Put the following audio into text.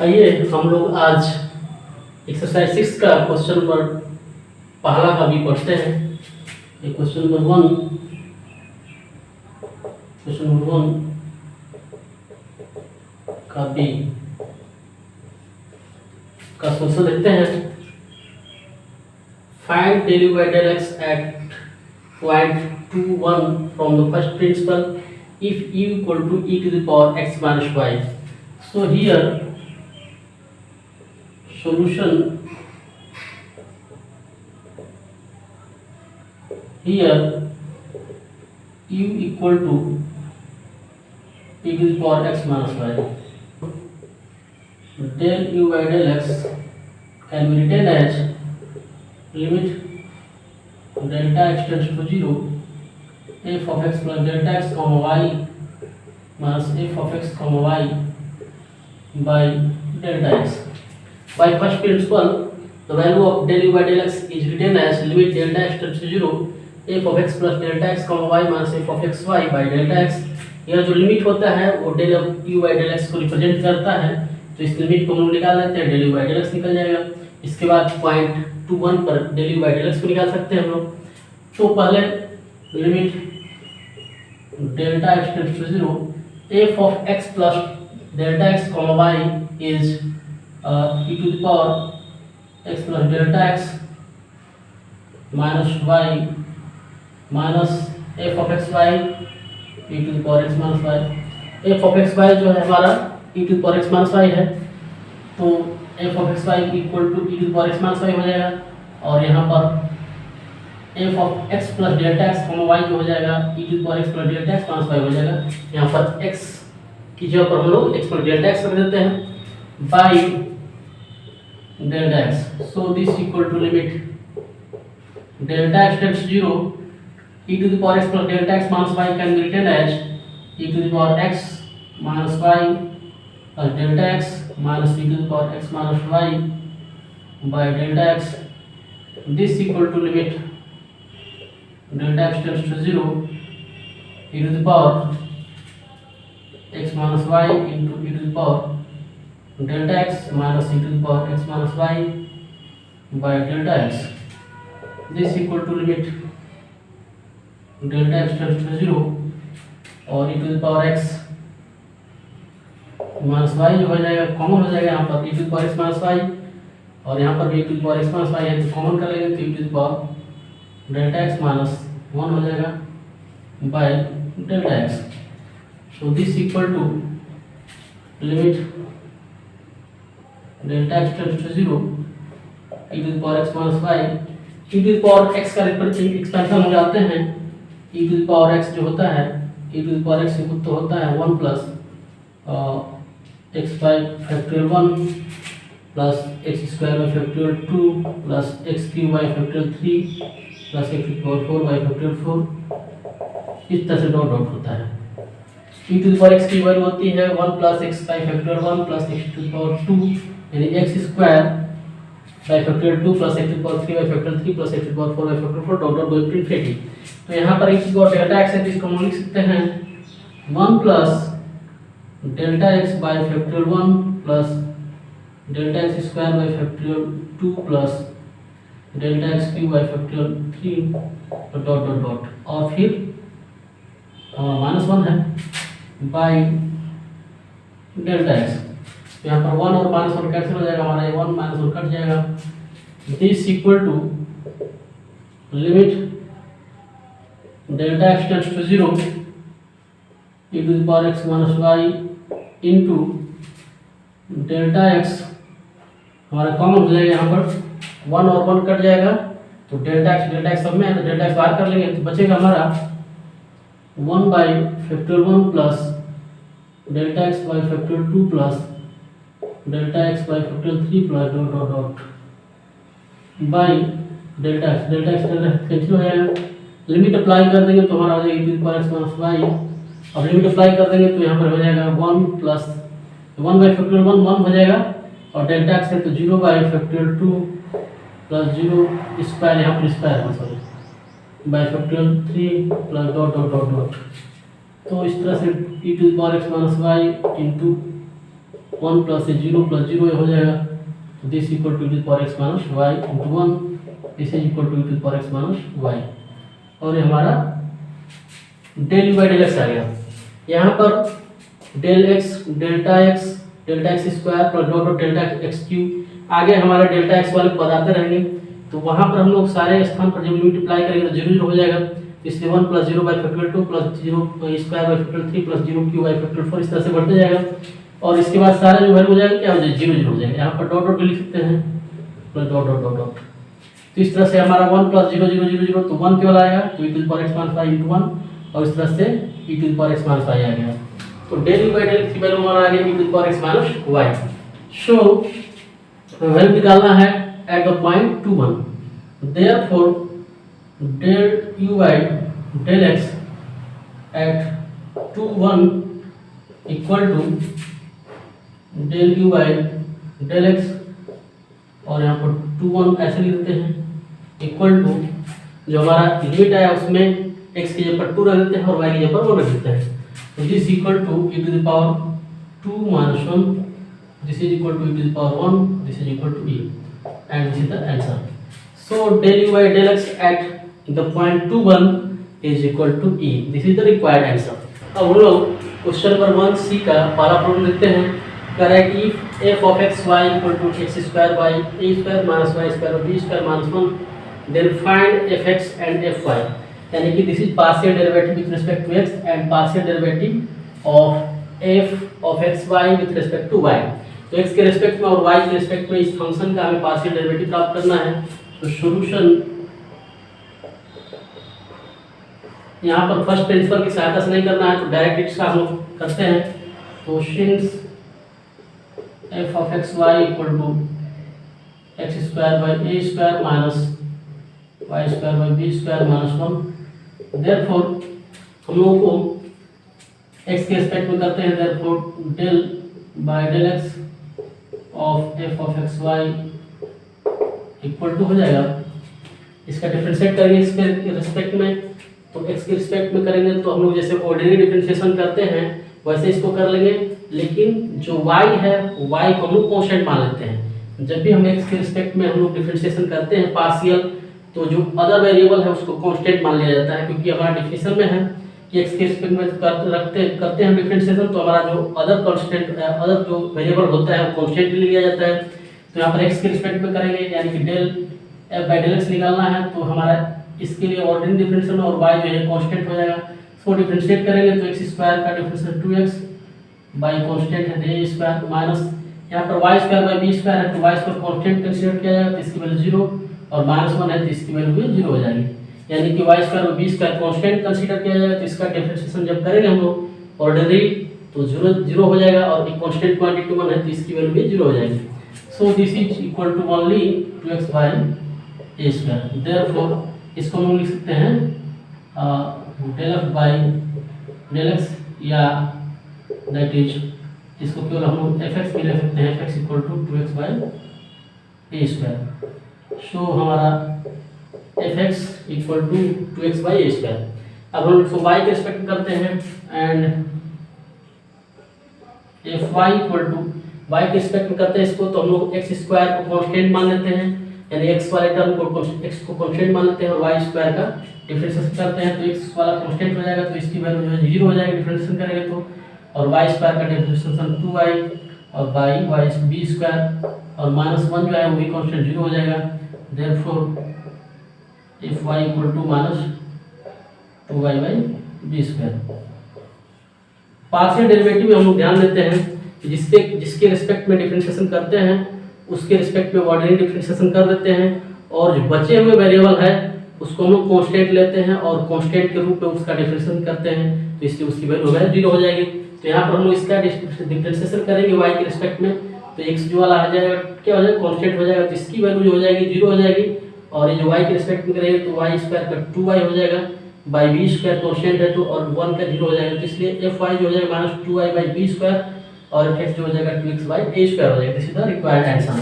आइए हम लोग आज एक्सरसाइज 6 का क्वेश्चन नंबर पहला का भी पढ़ते हैं। ये क्वेश्चन नंबर 1 का बी का सोल्यूशन देखते हैं। Find del u by del x at point 2 1 from the first principle if u equal to e to the power x minus y. So here solution here u equal to e to the power x minus y. Del u by del x can be written as limit delta x tends to 0 f of x plus delta x comma y minus f of x comma y by delta x. By first principle, the value of del u by del x is written as limit delta x tends to 0 f of x plus delta x comma y minus f of x y by delta x. यह जो limit होता है वो del u by del x को represent करता है, तो इस लिमिट को हम निकाल लेते हैं, del u by del x निकल जाएगा। इसके बाद पॉइंट 2 1 पर del u by del x को निकाल सकते हैं हम लोग। तो पहले limit delta x tends to 0 f of x plus delta x comma y is e to the power x plus delta x minus y minus f of x y e to the power x minus y। f of x y जो है हमारा e to the power x minus y है, तो f of x y equal to e to the power x minus y हो जाएगा। और यहाँ पर f of x plus delta x comma y जो हो जाएगा e to the power x plus delta x minus y हो जाएगा। यहाँ पर x की जगह पर हम लोग x plus delta x रख देते हैं by delta x। So this equal to limit delta x tends to 0 e to the power x plus delta x minus y can be written as e to the power x minus y plus delta x minus e to the power x minus y by delta x. This equal to limit delta x tends to 0 e to the power x minus y into e to the power delta x minus e to the power x minus y by delta x. This equal to limit delta x tends to 0 और e to the power x minus y जो हो जाएगा common हो जाएगा यहाँ पर e to the power x minus y, और यहाँ पर भी e to the power x minus y है तो कॉमन कर लेंगे तो e to the power delta x minus 1 हो जाएगा by delta x. So this equal to limit delta x tends to 0 e to the power x minus y, e to the power x का expansion हो जाते हैं, e to the power x जो होता है e to the power x तो होता है 1 plus x by factorial 1 plus x square by factorial 2 plus x cube by factorial 3 plus x power 4 by factorial 4, इस तरह से डॉट डॉट होता है। e to the power x की value होती है 1 plus x by factorial 1 plus x to the power 2 यानी x square by factorial 2 plus x to the power 3 by factorial 3 plus x to the power 4 by factorial 4 dot dot going to infinity. तो यहाँ पर x की power delta x है तो इसको हम लिख सकते हैं 1 plus delta x by factorial 1 plus delta x square by factorial 2 plus delta x cube by factorial 3 dot dot dot और फिर -1 है by delta x। तो यहाँ पर 1 और -1 कैंसिल हो जाएगा, हमारा ये 1 -1 कट जाएगा। This equal to limit delta x tends to 0 e to the power x minus y into delta x, हमारा कॉमन हो जाएगा यहाँ पर 1 और 1 कट जाएगा तो डेल्टा x सब में है तो डेल्टा x बाहर कर लेंगे तो बचेगा हमारा 1 by factorial 1 plus delta x by factorial 2 plus delta x by factorial 3 plus dot dot dot by delta x cancel हो जाएगा। लिमिट अप्लाई कर देंगे तो हमारा हो जाएगा e to the power x minus y, और लिमिट अप्लाई कर देंगे तो यहाँ पर हो जाएगा 1 plus 1 by factorial 1 1 हो जाएगा और डेल्टा x है तो 0 by factorial 2 plus 0 स्क्वायर यहाँ पर स्क्वायर है sorry by factorial 3 plus dot dot dot dot। तो इस तरह से e to the power x minus y into 1 plus 0 हो जाएगा, तो this equal to x minus Y into 1, this is equal to x minus Y. और ये हमारा del you by del X आ गया। यहाँ पर del X delta X square plus dot delta X cube, आगे हमारे डेल्टा एक्स वाले पद आते रहेंगे, तो वहाँ पर हम लोग सारे स्थान पर जब मल्टीप्लाई करेंगे तो 0 हो जाएगा, इसलिए 1 plus 0 by factorial 2 plus 0 square by factorial 3 plus 0 Q by factorial 4, इस तरह से बढ़ते जाएगा। और इसके बाद सारा जो वैल्यू हो जाएगा क्या हो जाएगा, 0 हो जाएगा। यहाँ पर डॉट डॉट भी लिख सकते हैं, plus dot dot dot dot. तो इस तरह से हमारा 1 प्लस 0 0 0 0 तो 1 केवल आएगा, तो x माइनस 5 इंटू 1, और इस तरह से x माइनस 5 आ गया। तो डेल यू बाई डेल की वैल्यू हमारा आ गया x minus y। So value निकालना है at the point 2 1, therefore del you by del x at 2 1 equal to del you by del x, और यहाँ पर 2 1 ऐसे लिखते हैं, इक्वल टू जो हमारा लिमिट आया उसमें x की जगह पर 2 रख देते हैं और y की जगह पर 1 रख देते हैं। तो this equal to e⁻² minus 1, this is equal to e⁻1, this is equal to e, and this is the answer. So del you by del x at the point 2 1 is equal to e, this is the required answer. अब हम लोग question number 1c का पहला problem लिखते हैं। कह रहा है कि f of x y equal to x square by a square minus y square b square minus 1, then find fx and fy, यानी कि this is partial derivative with respect to x and partial derivative of f ऑफ x y with respect to y। तो x के respect में और y के respect में इस फंक्शन का हमें पार्शियल डेरिवेटिव प्राप्त करना है। तो सॉल्यूशन यहाँ पर फर्स्ट प्रिंसिपल की सहायता से नहीं करना है, तो डायरेक्ट इसका हम लोग करते हैं। तो since f of x y equal to x square by a square minus y square by b square minus 1, therefore हम लोगों को x के रिस्पेक्ट में करते हैं, therefore del by del x of f of x y equal to हो जाएगा, इसका डिफरेंशिएट करेंगे इसके रिस्पेक्ट में, तो x के रिस्पेक्ट में करेंगे तो हम लोग जैसे ऑर्डिनरी डिफरेंशिएशन करते हैं वैसे इसको कर लेंगे, लेकिन जो y है y को हम लोग कांस्टेंट मान लेते हैं। जब भी हम x के रिस्पेक्ट में हम लोग डिफरेंशिएशन करते हैं पार्शियल, तो जो अदर वेरिएबल है उसको कांस्टेंट मान लिया जाता है, क्योंकि हमारा डिफिनेशन में है कि x के रिस्पेक्ट में करते हैं डिफरेंशिएशन, तो हमारा जो अदर जो वेरिएबल होता है वो कांस्टेंट लिया जाता है। तो यहाँ पर x के रिस्पेक्ट में करेंगे, यानी कि del f by del x निकालना है, तो हमारा इसके लिए ऑर्डिनरी डिफरेंशियल और y जो है कांस्टेंट हो जाएगा। इसको डिफरेंशिएट करेंगे तो x स्क्वायर का डिफरेंशियल 2x बाई कांस्टेंट है a स्क्वायर माइनस यहाँ पर y square by b square है, तो y स्क्वायर कांस्टेंट कंसीडर किया जाएगा, तो इसकी वैल्यू 0 और माइनस 1 है तो इसकी वैल्यू भी 0 हो जाएगी, यानी कि y स्क्वायर और b स्क्वायर कांस्टेंट कंसीडर किया जाएगा। तो इसका डिफरेंशिएशन जब करेंगे हम लोग ऑर्डिनरी तो 0 हो जाएगा, और एक कांस्टेंट क्वांटिटी 1 है तो इसकी वैल्यू भी 0 हो जाएगी। So this is equal to only 2x by a square, therefore इसको हम लिख सकते हैं del f by del x, या दैट इज इसको केवल हम लोग fx भी लिख सकते हैं, fx equal to 2x by a square. So हमारा fx equal to 2x by a square. अब हम इसको y के रिस्पेक्ट करते हैं, and fy equal to y के रिस्पेक्ट में करते हैं इसको, तो हम लोग x स्क्वायर को कांस्टेंट मान लेते हैं, यानी x वाले टर्म को x को कांस्टेंट मान लेते हैं, और y स्क्वायर का डिफरेंशिएशन करते हैं तो x वाला कांस्टेंट हो जाएगा, तो इसकी वैल्यू जो है 0 हो जाएगी डिफरेंशिएशन करेंगे तो, और y स्क्वायर का डिफरेंशिएशन 2y और y b स्क्वायर और माइनस 1 जो है वो भी कांस्टेंट 0 हो जाएगा। Therefore fy equal to minus 2y by b square. Partial derivative में हम लोग ध्यान देते हैं कि जिसके रिस्पेक्ट में डिफरेंशिएशन करते हैं उसके रिस्पेक्ट में ऑर्डिनरी डिफरेंशिएशन कर देते हैं, और जो बचे हुए वेरिएबल है उसको हम लोग कांस्टेंट लेते हैं और कांस्टेंट के रूप में उसका डिफरेंशिएशन करते हैं, तो इसलिए उसकी वैल्यू 0 हो जाएगी। तो यहाँ पर हम लोग इसका डिफरेंशिएशन करेंगे y के रिस्पेक्ट में, तो x जो वाला आ जाएगा क्या हो जाएगा, कांस्टेंट हो जाएगा, तो इसकी वैल्यू जो हो जाएगी 0 हो जाएगी, और ये जो y के रिस्पेक्ट में करेंगे तो y स्क्वायर का 2y हो जाएगा बाई b स्क्वायर कांस्टेंट है तो, और 1 का 0 हो जाएगा, तो इसलिए fy जो हो जाएगा minus 2y by b square, और fx जो हो जाएगा 2x बाई a स्क्वायर हो जाएगा। This is the required answer.